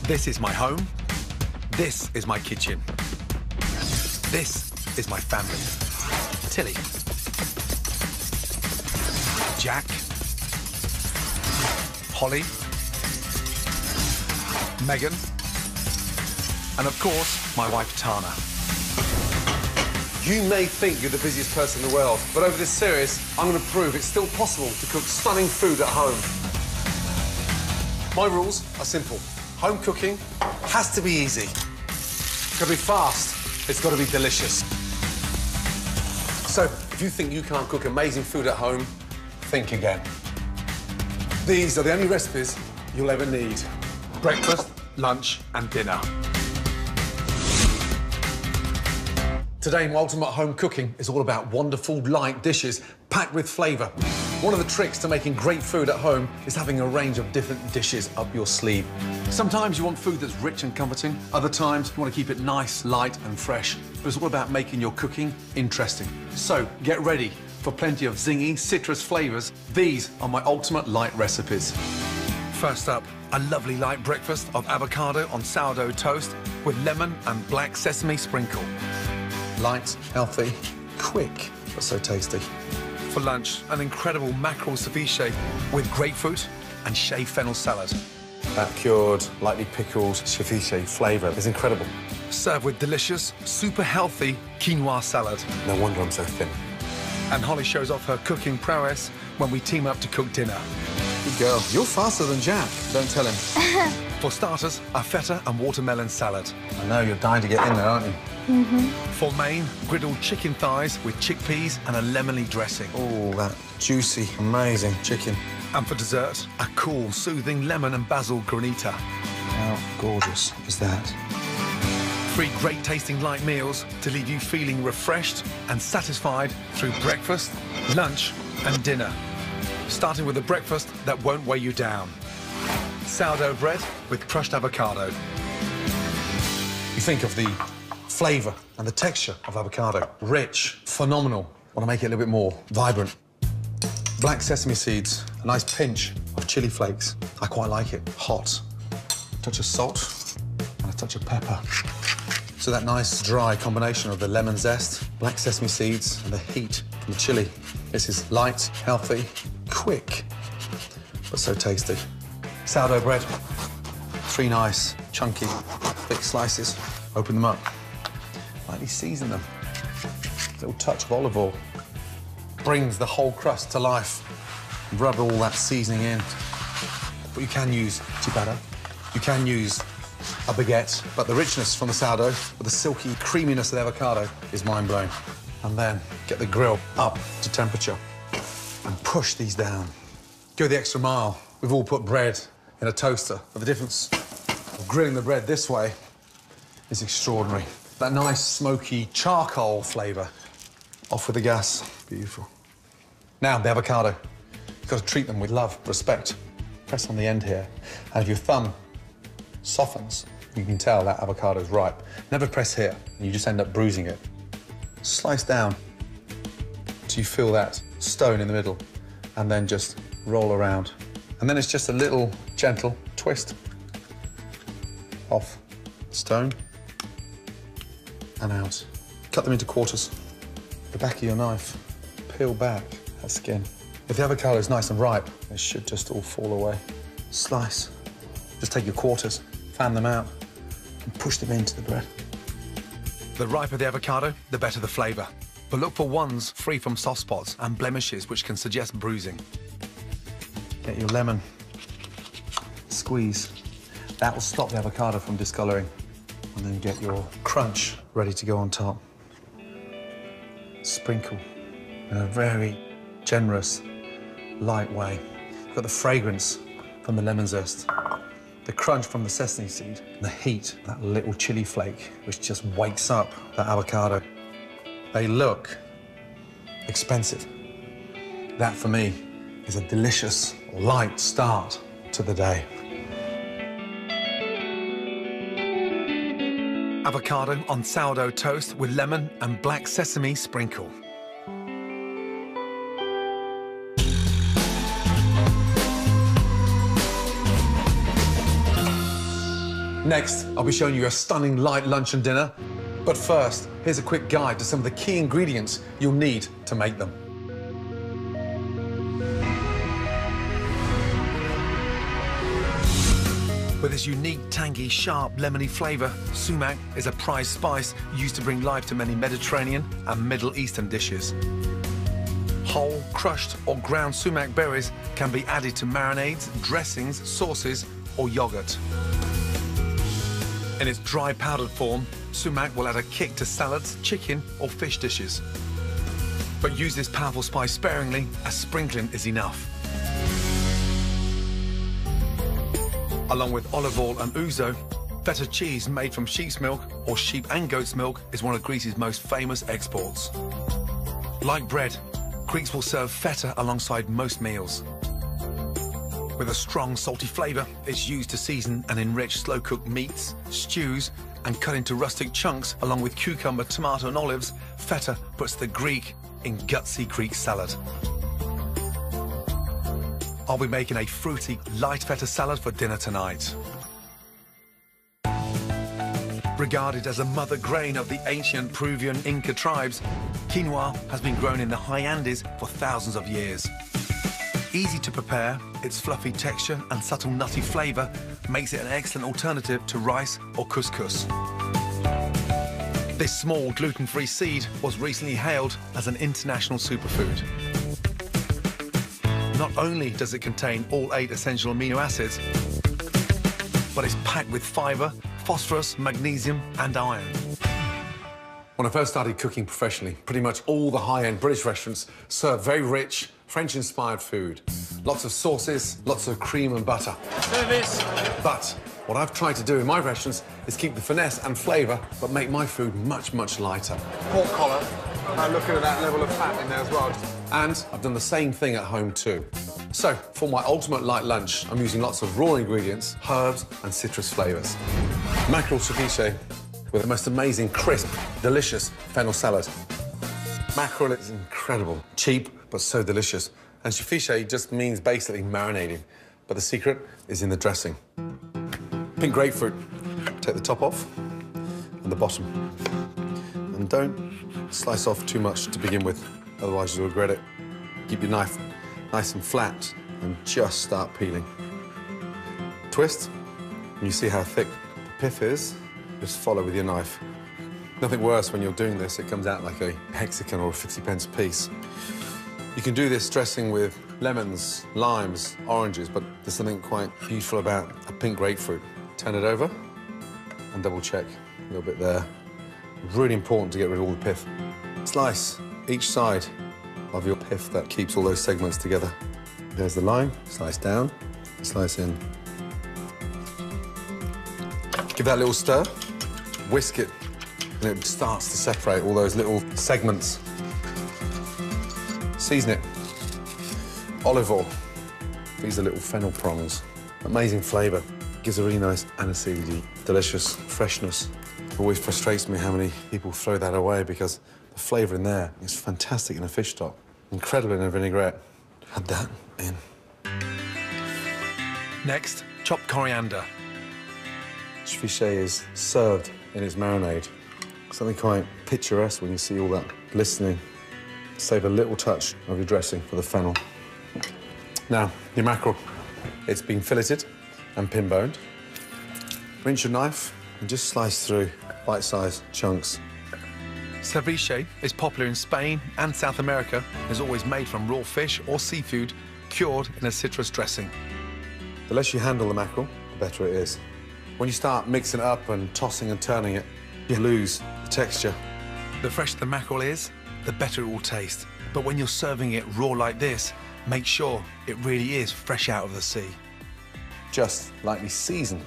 This is my home. This is my kitchen. This is my family. Tilly. Jack. Holly. Megan. And of course, my wife Tana. You may think you're the busiest person in the world, but over this series, I'm going to prove it's still possible to cook stunning food at home. My rules are simple. Home cooking has to be easy. It's got to be fast. It's got to be delicious. So, if you think you can't cook amazing food at home, think again. These are the only recipes you'll ever need. Breakfast, lunch and dinner. Today, my ultimate home cooking is all about wonderful, light dishes packed with flavour. One of the tricks to making great food at home is having a range of different dishes up your sleeve. Sometimes you want food that's rich and comforting. Other times, you want to keep it nice, light and fresh. But it's all about making your cooking interesting. So, get ready for plenty of zingy, citrus flavours. These are my ultimate light recipes. First up, a lovely light breakfast of avocado on sourdough toast with lemon and black sesame sprinkle. Light, healthy, quick, but so tasty. For lunch, an incredible mackerel ceviche with grapefruit and shaved fennel salad. That cured, lightly pickled ceviche flavour is incredible. Served with delicious, super healthy quinoa salad. No wonder I'm so thin. And Holly shows off her cooking prowess when we team up to cook dinner. Good girl. You're faster than Jack. Don't tell him. For starters, a feta and watermelon salad. I know, you're dying to get in there, aren't you? For main, griddled chicken thighs with chickpeas and a lemony dressing. Oh, that juicy, amazing chicken. And for dessert, a cool, soothing lemon and basil granita. How gorgeous is that? 3 great-tasting light meals to leave you feeling refreshed and satisfied through breakfast, lunch and dinner. Starting with a breakfast that won't weigh you down. Sourdough bread with crushed avocado. You think of the flavour and the texture of avocado. Rich, phenomenal. Want to make it a little bit more vibrant. Black sesame seeds, a nice pinch of chili flakes. I quite like it. Hot. A touch of salt and a touch of pepper. So that nice dry combination of the lemon zest, black sesame seeds and the heat from the chili. This is light, healthy, quick, but so tasty. Sourdough bread. 3 nice, chunky, thick slices. Open them up. Lightly season them. A little touch of olive oil. Brings the whole crust to life. Rub all that seasoning in. But you can use ciabatta. You can use a baguette, but the richness from the sourdough with the silky creaminess of the avocado is mind-blowing. And then get the grill up to temperature and push these down. Go the extra mile. We've all put bread in a toaster, but the difference of grilling the bread this way is extraordinary. That nice, smoky charcoal flavour. Off with the gas. Beautiful. Now, the avocado. You've got to treat them with love, respect. Press on the end here. And if your thumb softens, you can tell that avocado's ripe. Never press here, and you just end up bruising it. Slice down till you feel that stone in the middle, and then just roll around. And then it's just a little gentle twist. Off, stone, and out. Cut them into quarters. The back of your knife, peel back that skin. If the avocado is nice and ripe, it should just all fall away. Slice. Just take your quarters, fan them out, and push them into the bread. The riper the avocado, the better the flavour. But look for ones free from soft spots and blemishes which can suggest bruising. Get your lemon, squeeze. That will stop the avocado from discolouring. And then get your crunch ready to go on top. Sprinkle in a very generous, light way. You've got the fragrance from the lemon zest, the crunch from the sesame seed, and the heat, that little chili flake, which just wakes up that avocado. They look expensive. That, for me, is a delicious, light start to the day. Avocado on sourdough toast with lemon and black sesame sprinkle. Next, I'll be showing you a stunning light lunch and dinner. But first, here's a quick guide to some of the key ingredients you'll need to make them. With its unique, tangy, sharp, lemony flavour, sumac is a prized spice used to bring life to many Mediterranean and Middle Eastern dishes. Whole, crushed or ground sumac berries can be added to marinades, dressings, sauces or yoghurt. In its dry powdered form, sumac will add a kick to salads, chicken or fish dishes. But use this powerful spice sparingly, a sprinkling is enough. Along with olive oil and ouzo, feta cheese made from sheep's milk or sheep and goat's milk is one of Greece's most famous exports. Like bread, Greeks will serve feta alongside most meals. With a strong salty flavour, it's used to season and enrich slow-cooked meats, stews, and cut into rustic chunks along with cucumber, tomato and olives. Feta puts the Greek in gutsy Greek salad. I'll be making a fruity, light feta salad for dinner tonight. Regarded as a mother grain of the ancient Peruvian Inca tribes, quinoa has been grown in the high Andes for thousands of years. Easy to prepare, its fluffy texture and subtle nutty flavour makes it an excellent alternative to rice or couscous. This small gluten-free seed was recently hailed as an international superfood. Not only does it contain all 8 essential amino acids, but it's packed with fibre, phosphorus, magnesium and iron. When I first started cooking professionally, pretty much all the high-end British restaurants serve very rich, French-inspired food. Lots of sauces, lots of cream and butter. Service. But what I've tried to do in my restaurants is keep the finesse and flavour, but make my food much, much lighter. Pork collar. Looking at that level of fat in there as well. And I've done the same thing at home too. So, for my ultimate light lunch, I'm using lots of raw ingredients, herbs and citrus flavours. Mackerel ceviche with the most amazing, crisp, delicious fennel salad. Mackerel is incredible, cheap, but so delicious. And ceviche just means basically marinating, but the secret is in the dressing. Pink grapefruit. Take the top off and the bottom. And don't slice off too much to begin with, otherwise you'll regret it. Keep your knife nice and flat and just start peeling. Twist, and you see how thick the pith is. Just follow with your knife. Nothing worse when you're doing this, it comes out like a hexagon or a 50p piece. You can do this dressing with lemons, limes, oranges, but there's something quite beautiful about a pink grapefruit. Turn it over and double check. A little bit there. Really important to get rid of all the pith. Slice each side of your pith that keeps all those segments together. There's the lime, slice down, slice in. Give that a little stir, whisk it, and it starts to separate all those little segments. Season it. Olive oil. These are little fennel prongs. Amazing flavour. Gives a really nice aniseedy, delicious freshness. It always frustrates me how many people throw that away because the flavour in there is fantastic in a fish stock. Incredible in a vinaigrette. Add that in. Next, chopped coriander. Ceviche is served in its marinade. Something quite picturesque when you see all that glistening. Save a little touch of your dressing for the fennel. Now, your mackerel. It's been filleted and pin-boned. Rinse your knife and just slice through bite-sized chunks. Ceviche is popular in Spain and South America. It's always made from raw fish or seafood, cured in a citrus dressing. The less you handle the mackerel, the better it is. When you start mixing it up and tossing and turning it, you lose the texture. The fresher the mackerel is, the better it will taste. But when you're serving it raw like this, make sure it really is fresh out of the sea. Just lightly season,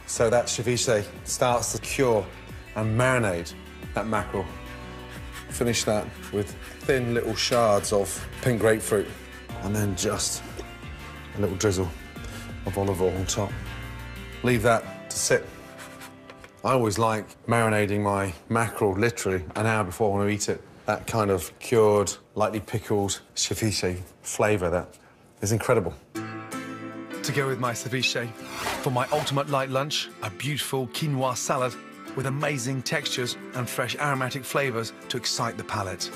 so that ceviche starts to cure and marinate that mackerel. Finish that with thin little shards of pink grapefruit, and then just a little drizzle of olive oil on top. Leave that to sit. I always like marinating my mackerel literally an hour before I want to eat it. That kind of cured, lightly pickled ceviche flavour that is incredible. To go with my ceviche, for my ultimate light lunch, a beautiful quinoa salad with amazing textures and fresh aromatic flavours to excite the palate.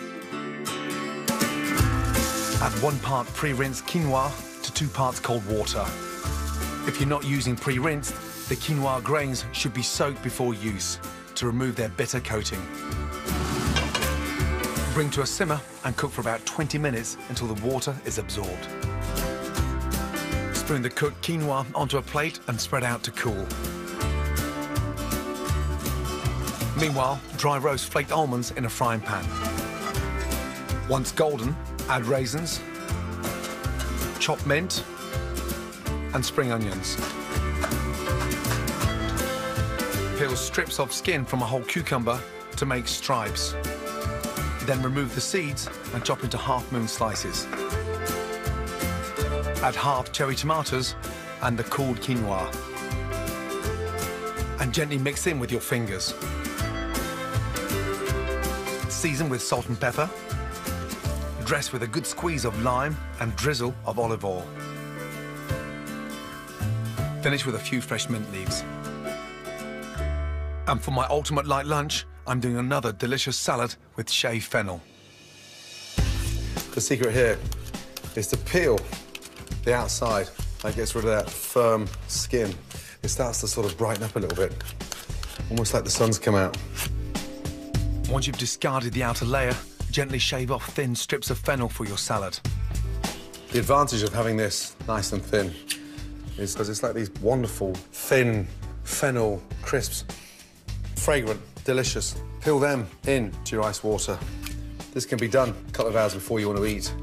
Add 1 part pre-rinsed quinoa to 2 parts cold water. If you're not using pre-rinsed, the quinoa grains should be soaked before use to remove their bitter coating. Bring to a simmer and cook for about 20 minutes until the water is absorbed. Spoon the cooked quinoa onto a plate and spread out to cool. Meanwhile, dry roast flaked almonds in a frying pan. Once golden, add raisins, chopped mint, and spring onions. Peel strips of skin from a whole cucumber to make stripes. Then remove the seeds and chop into half-moon slices. Add half cherry tomatoes and the cooled quinoa. And gently mix in with your fingers. Season with salt and pepper. Dress with a good squeeze of lime and drizzle of olive oil. Finish with a few fresh mint leaves. And for my ultimate light lunch, I'm doing another delicious salad with shaved fennel. The secret here is to peel the outside. That gets rid of that firm skin. It starts to sort of brighten up a little bit, almost like the sun's come out. Once you've discarded the outer layer, gently shave off thin strips of fennel for your salad. The advantage of having this nice and thin is because it's like these wonderful, thin fennel crisps. Fragrant, delicious. Peel them into your ice water. This can be done a couple of hours before you want to eat.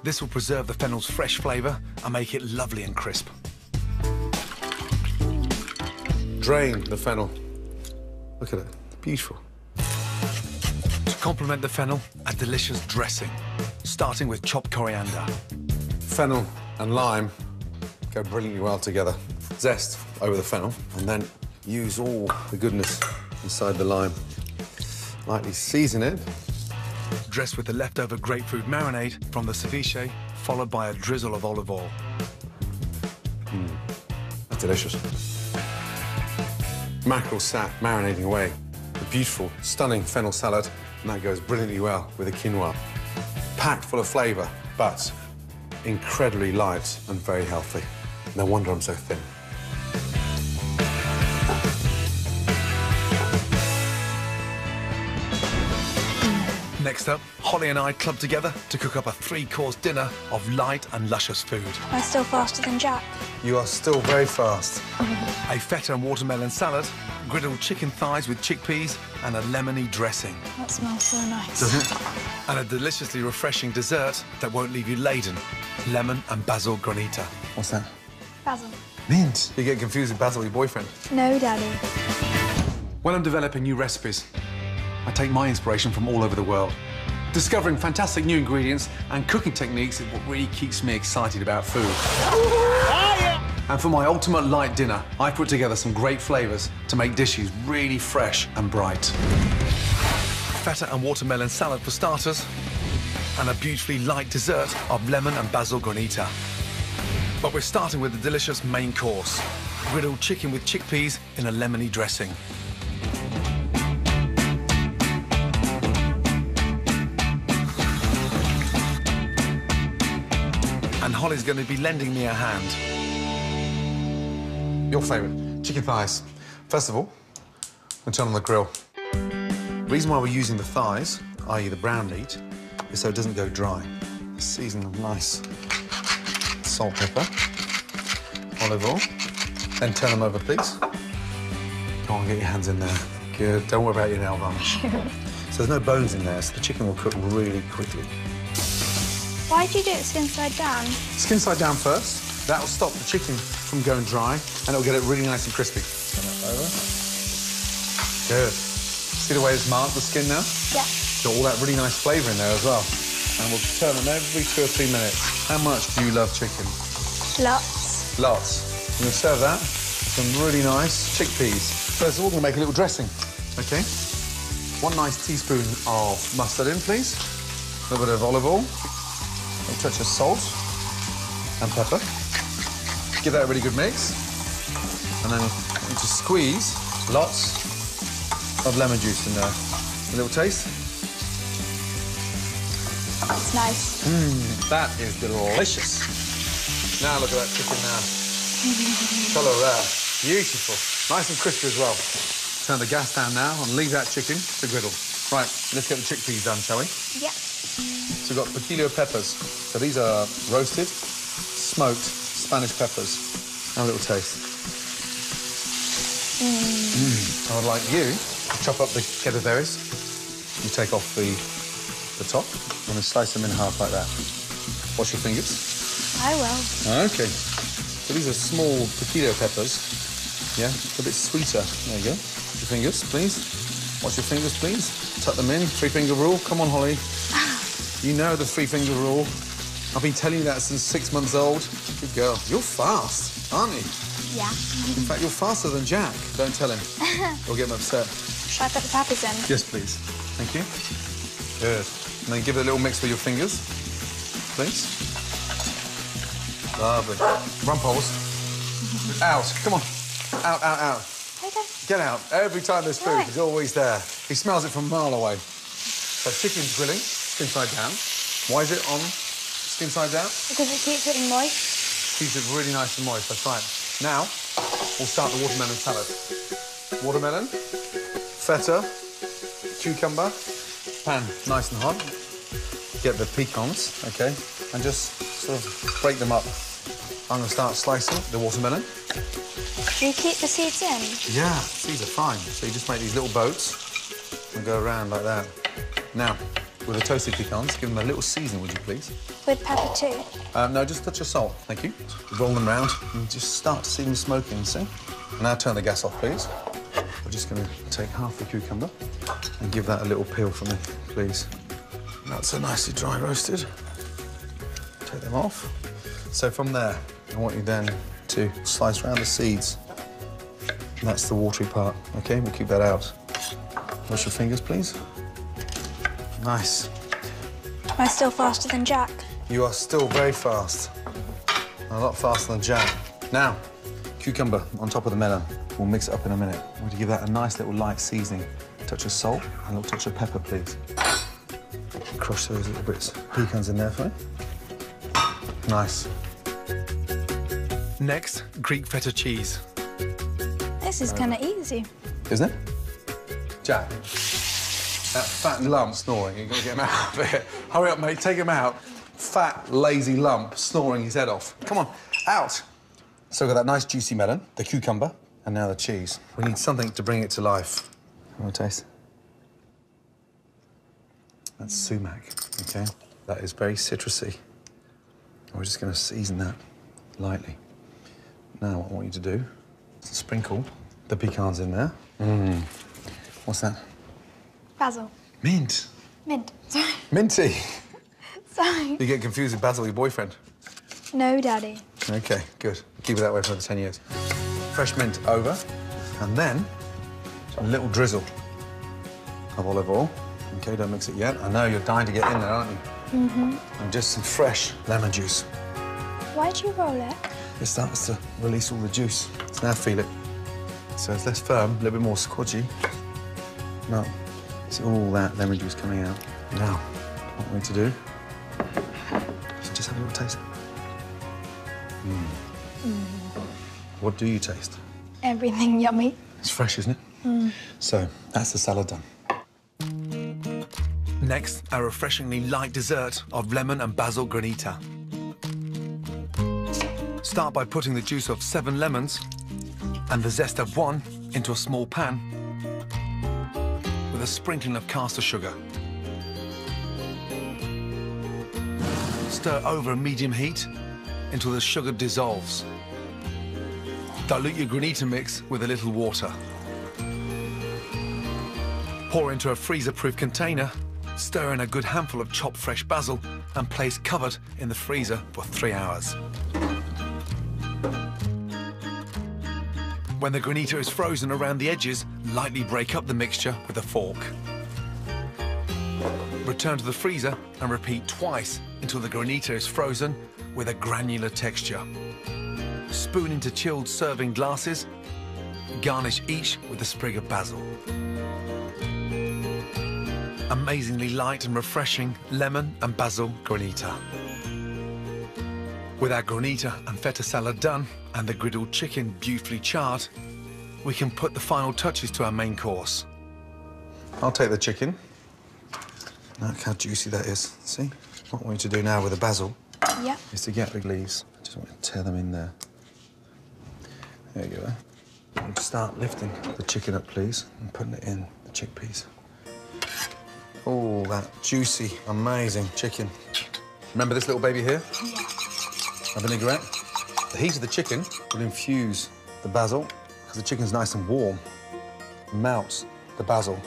This will preserve the fennel's fresh flavour and make it lovely and crisp. Drain the fennel. Look at it, beautiful. To complement the fennel, a delicious dressing, starting with chopped coriander. Fennel and lime go brilliantly well together. Zest over the fennel, and then use all the goodness inside the lime. Lightly season it. Dress with the leftover grapefruit marinade from the ceviche, followed by a drizzle of olive oil. That's delicious. Mackerel sat marinating away. A beautiful, stunning fennel salad, and that goes brilliantly well with the quinoa. Packed full of flavour, but incredibly light and very healthy. No wonder I'm so thin. Next up, Holly and I clubbed together to cook up a 3-course dinner of light and luscious food. I'm still faster than Jack. You are still very fast. A feta and watermelon salad, griddled chicken thighs with chickpeas, and a lemony dressing. That smells so nice. Doesn't it? And a deliciously refreshing dessert that won't leave you laden, lemon and basil granita. What's that? Basil. Mint. You get confused with Basil, your boyfriend. No, Daddy. When I'm developing new recipes, I take my inspiration from all over the world. Discovering fantastic new ingredients and cooking techniques is what really keeps me excited about food. And for my ultimate light dinner, I put together some great flavours to make dishes really fresh and bright. Feta and watermelon salad for starters, and a beautifully light dessert of lemon and basil granita. But we're starting with the delicious main course, griddled chicken with chickpeas in a lemony dressing. And Holly's going to be lending me a hand. Your favourite, chicken thighs. First of all, I'm turn on the grill. The reason why we're using the thighs, i.e. the brown meat, is so it doesn't go dry. Season with nice salt, pepper, olive oil. Then turn them over, please. Go on, get your hands in there. Good. Don't worry about your nail varnish. So there's no bones in there, so the chicken will cook really quickly. Why do you do it skin side down? Skin side down first. That will stop the chicken from going dry, and it'll get it really nice and crispy. Turn it over. Good. See the way it's marked the skin now? Yeah. Got all that really nice flavour in there as well. And we'll turn them every 2 or 3 minutes. How much do you love chicken? Lots. Lots. I'm going to serve that with some really nice chickpeas. First of all, we're going to make a little dressing. OK? 1 nice teaspoon of mustard in, please. A little bit of olive oil. A touch of salt and pepper. Give that a really good mix. And then just squeeze lots of lemon juice in there. A little taste. It's nice. That is delicious. Now look at that chicken now. Colour of that. Beautiful. Nice and crispy as well. Turn the gas down now and leave that chicken to griddle. Right, let's get the chickpeas done, shall we? Yep. So we've got piquillo peppers. So these are roasted, smoked Spanish peppers. Have a little taste. I would like you to chop up the cheddar berries. You take off the top and then slice them in half like that. Wash your fingers. I will. OK. So these are small piquillo peppers. Yeah, a bit sweeter. There you go. Wash your fingers, please. Wash your fingers, please. Tuck them in. 3-finger rule. Come on, Holly. You know the 3-finger rule. I've been telling you that since 6 months old. Good girl. You're fast, aren't you? Yeah. In fact, you're faster than Jack. Don't tell him. Or get him upset. Shall I put the peppers in? Yes, please. Thank you. Good. And then give it a little mix with your fingers, please. Lovely. Rumples. Out. Come on. Out, out, out. Okay. Get out. Every time there's food, Right. he's always there. He smells it from a mile away. So chicken's grilling, skin side down. Why is it on skin side down? Because it keeps it moist. Keeps it really nice and moist, that's right. Now, we'll start the watermelon salad. Watermelon, feta, cucumber, pan nice and hot. Get the pecans, OK, and just sort of break them up. I'm going to start slicing the watermelon. Do you keep the seeds in? Yeah, seeds are fine. So you just make these little boats and go around like that. Now, with the toasted pecans, give them a little seasoning, would you please? With pepper too? No, just a touch of salt, thank you. Roll them round and just start to see them smoking, see? Now turn the gas off, please. We're just going to take half the cucumber and give that a little peel for me, please. That's so nicely dry roasted. Take them off. So from there, I want you then to slice round the seeds. And that's the watery part, OK? We'll keep that out. Wash your fingers, please. Nice. Am I still faster than Jack? You are still very fast. A lot faster than Jack. Now, cucumber on top of the melon. We'll mix it up in a minute. We're going to give that a nice little light seasoning. A touch of salt and a little touch of pepper, please. Crush those little bits. Pecans in there for me. Nice. Next, Greek feta cheese. This is kind of easy. Isn't it? Jack, that fat lump snoring, you've got to get him out of it. Hurry up, mate, take him out. Fat, lazy lump snoring his head off. Come on, out. So we've got that nice juicy melon, the cucumber, and now the cheese. We need something to bring it to life. Want to taste? That's sumac, OK? That is very citrusy. We're just going to season that lightly. Now, what I want you to do is sprinkle the pecans in there. What's that? Basil. Mint. Mint. Sorry. Minty. Sorry. You get confused with Basil, your boyfriend. No, Daddy. OK, good. Keep it that way for another 10 years. Fresh mint over, and then a little drizzle of olive oil. OK, don't mix it yet. I know you're dying to get in there, aren't you? And just some fresh lemon juice. Why'd you roll it? It starts to release all the juice. So now feel it. So it's less firm, a little bit more squidgy. No, see all that lemon juice coming out. Now, what we need to do is just have a little taste. What do you taste? Everything yummy. It's fresh, isn't it? So that's the salad done. Next, a refreshingly light dessert of lemon and basil granita. Start by putting the juice of 7 lemons and the zest of 1 into a small pan with a sprinkling of caster sugar. Stir over a medium heat until the sugar dissolves. Dilute your granita mix with a little water. Pour into a freezer-proof container, stir in a good handful of chopped fresh basil and place covered in the freezer for 3 hours. When the granita is frozen around the edges, lightly break up the mixture with a fork. Return to the freezer and repeat twice until the granita is frozen with a granular texture. Spoon into chilled serving glasses. Garnish each with a sprig of basil. Amazingly light and refreshing lemon and basil granita. With our granita and feta salad done and the griddled chicken beautifully charred, we can put the final touches to our main course. I'll take the chicken. Look how juicy that is. See? What I want you to do now with the basil Yep. is to get the leaves. Just want to tear them in there. There you go. And start lifting the chicken up, please, and putting it in the chickpeas. Oh, that juicy, amazing chicken. Remember this little baby here? Yeah. A vinaigrette. The heat of the chicken will infuse the basil, because the chicken's nice and warm. Melt the basil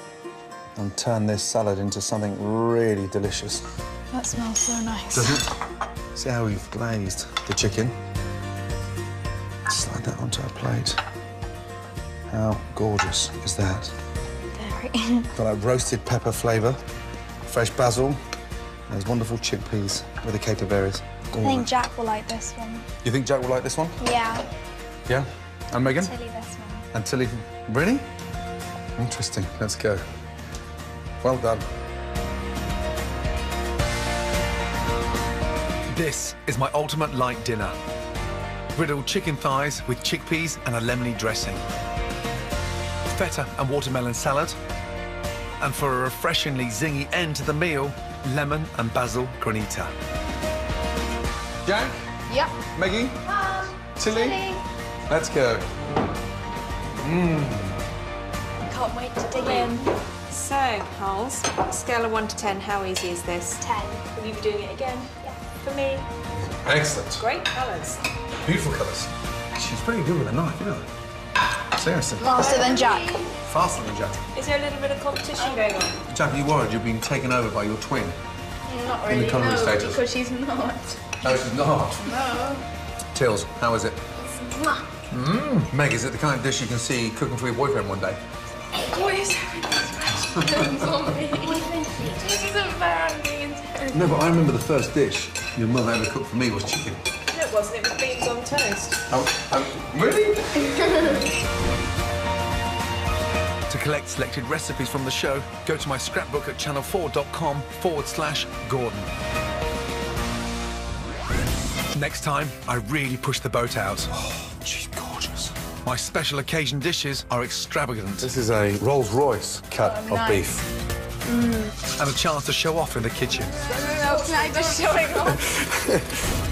and turn this salad into something really delicious. That smells so nice. Doesn't it? See how we've glazed the chicken? Slide that onto our plate. How gorgeous is that? Very. Got that roasted pepper flavour, fresh basil, and those wonderful chickpeas with the caper berries. I think Jack will like this one. You think Jack will like this one? Yeah. Yeah? And Megan? Tilly this one. And Tilly. Really? Interesting. Let's go. Well done. This is my ultimate light dinner. Griddled chicken thighs with chickpeas and a lemony dressing. Feta and watermelon salad. And for a refreshingly zingy end to the meal, lemon and basil granita. Jack? Yep. Maggie? Tilly? Let's go. Can't wait to dig in. So, Holes, scale of 1 to 10, how easy is this? 10. Will you be doing it again? Yeah. For me, Excellent. great colours. Beautiful colours. She's very good with a knife, you know. Seriously. Faster than Jack. Faster than Jack. Is there a little bit of competition going on? Jack, are you worried you're being taken over by your twin? Not In the culinary status? because she's not. No, she's not. No. Tills, how is it? It's Meg, is it the kind of dish you can see cooking for your boyfriend one day? always questions on me. This isn't fair, I'm being terrible. No, but I remember the first dish your mother ever cooked for me was chicken. No, it wasn't. It was beans on toast. Really? To collect selected recipes from the show, go to my scrapbook at channel4.com/Gordon. Next time, I really push the boat out. Oh, she's gorgeous. My special occasion dishes are extravagant This is a Rolls-Royce cut of nice. beef. and a chance to show off in the kitchen. No, I'm just showing off.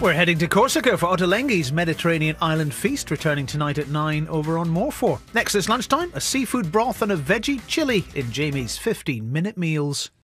We're heading to Corsica for Ottolenghi's Mediterranean Island Feast, returning tonight at 9 over on More 4. Next this lunchtime, a seafood broth and a veggie chilli in Jamie's 15-minute meals.